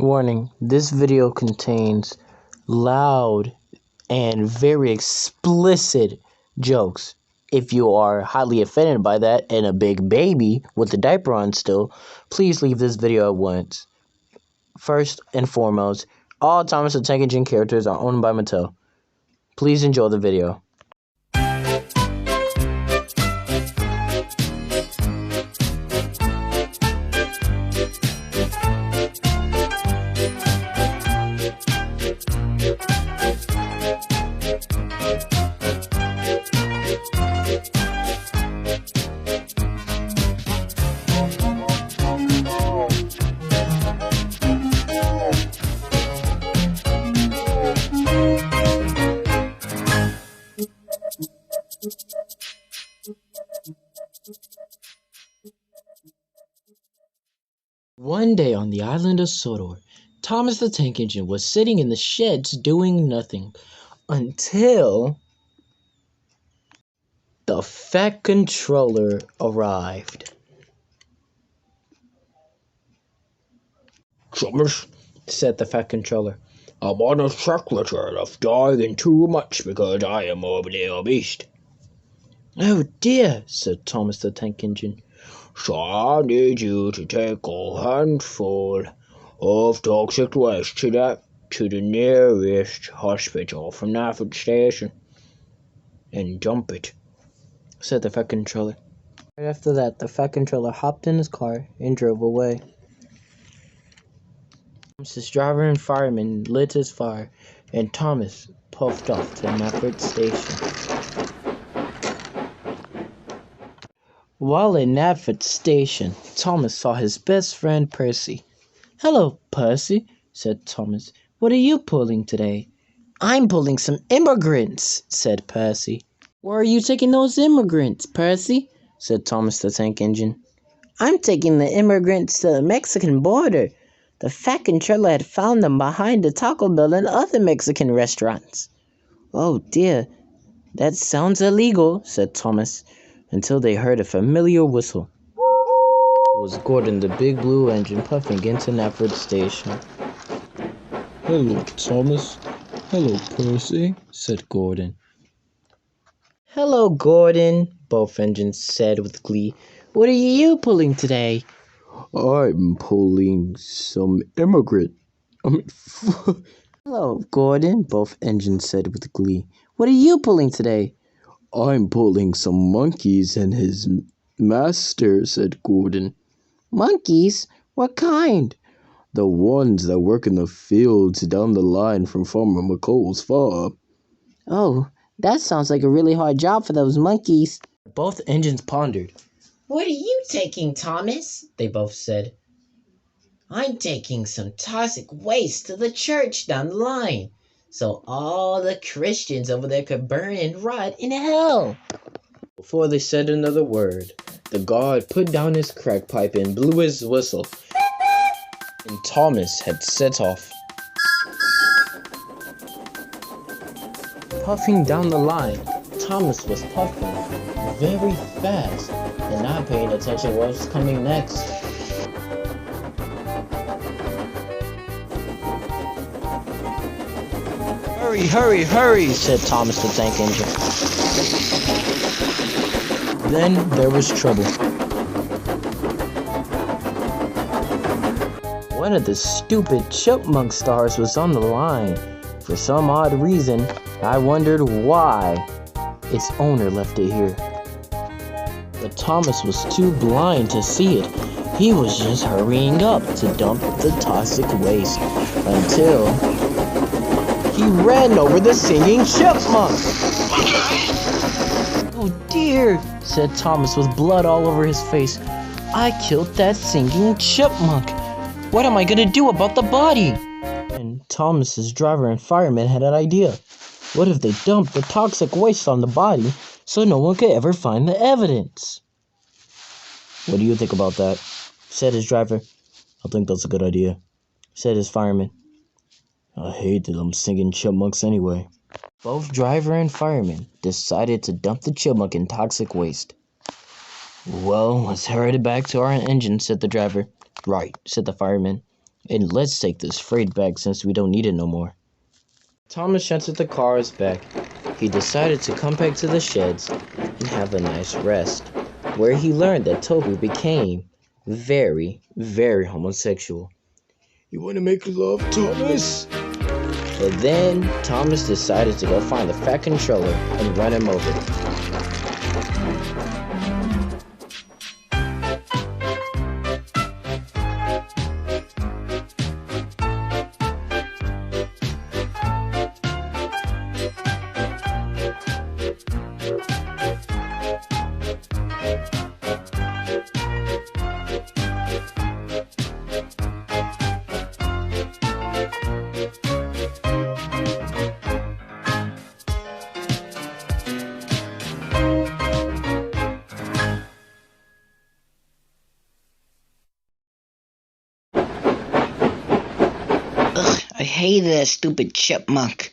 Warning, this video contains loud and very explicit jokes. If you are highly offended by that and a big baby with the diaper on still, please leave this video at once. First and foremost, all Thomas the Tank Engine characters are owned by Mattel. Please enjoy the video. One day on the island of Sodor, Thomas the Tank Engine was sitting in the sheds doing nothing until the Fat Controller arrived. "Thomas," said the Fat Controller, "I'm on a chocolate and I've died too much because I am morbidly obese. "Oh dear," said Thomas the Tank Engine. So I need you to take a handful of toxic waste to the nearest hospital from Nafford Station and dump it," said the Fat Controller. Right after that, the Fat Controller hopped in his car and drove away. Thomas's driver and fireman lit his fire, and Thomas puffed off to Nafford Station. While at Nafford Station, Thomas saw his best friend Percy. "Hello, Percy," said Thomas. "What are you pulling today?" "I'm pulling some immigrants," said Percy. "Where are you taking those immigrants, Percy?" said Thomas the Tank Engine. "I'm taking the immigrants to the Mexican border. The Fat Controller had found them behind the Taco Bell and other Mexican restaurants." "Oh dear, that sounds illegal," said Thomas, until they heard a familiar whistle. It was Gordon, the big blue engine, puffing into Nafford Station. "Hello, Thomas. Hello, Percy," said Gordon. "Hello, Gordon," both engines said with glee. "What are you pulling today?" "I'm pulling some "Hello, Gordon," both engines said with glee. "What are you pulling today?" "I'm pulling some monkeys and his master," said Gordon. "Monkeys? What kind?" "The ones that work in the fields down the line from Farmer McColl's farm." "Oh, that sounds like a really hard job for those monkeys." Both engines pondered. "What are you taking, Thomas?" they both said. "I'm taking some toxic waste to the church down the line, so all the Christians over there could burn and rot in hell." Before they said another word, the guard put down his crack pipe and blew his whistle, and Thomas had set off. Puffing down the line, Thomas was puffing very fast and not paying attention to what was coming next. "Hurry, hurry, hurry," said Thomas the Tank Engine. Then there was trouble. One of the stupid chipmunk stars was on the line. For some odd reason, I wondered why its owner left it here. But Thomas was too blind to see it. He was just hurrying up to dump the toxic waste until he ran over the singing chipmunk. "Oh dear," said Thomas with blood all over his face. "I killed that singing chipmunk. What am I gonna do about the body?" And Thomas's driver and fireman had an idea. What if they dumped the toxic waste on the body so no one could ever find the evidence? "What do you think about that?" said his driver. "I think that's a good idea," said his fireman. "I hate them singing chipmunks anyway." Both driver and fireman decided to dump the chipmunk in toxic waste. "Well, let's hurry it back to our engine," said the driver. "Right," said the fireman. And let's take this freight back since we don't need it no more. Thomas shunted the cars back. He decided to come back to the sheds and have a nice rest, where he learned that Toby became very, very homosexual. You want to make love, Thomas? But then Thomas decided to go find the fat controller and run him over. Ugh, I hate that stupid chipmunk.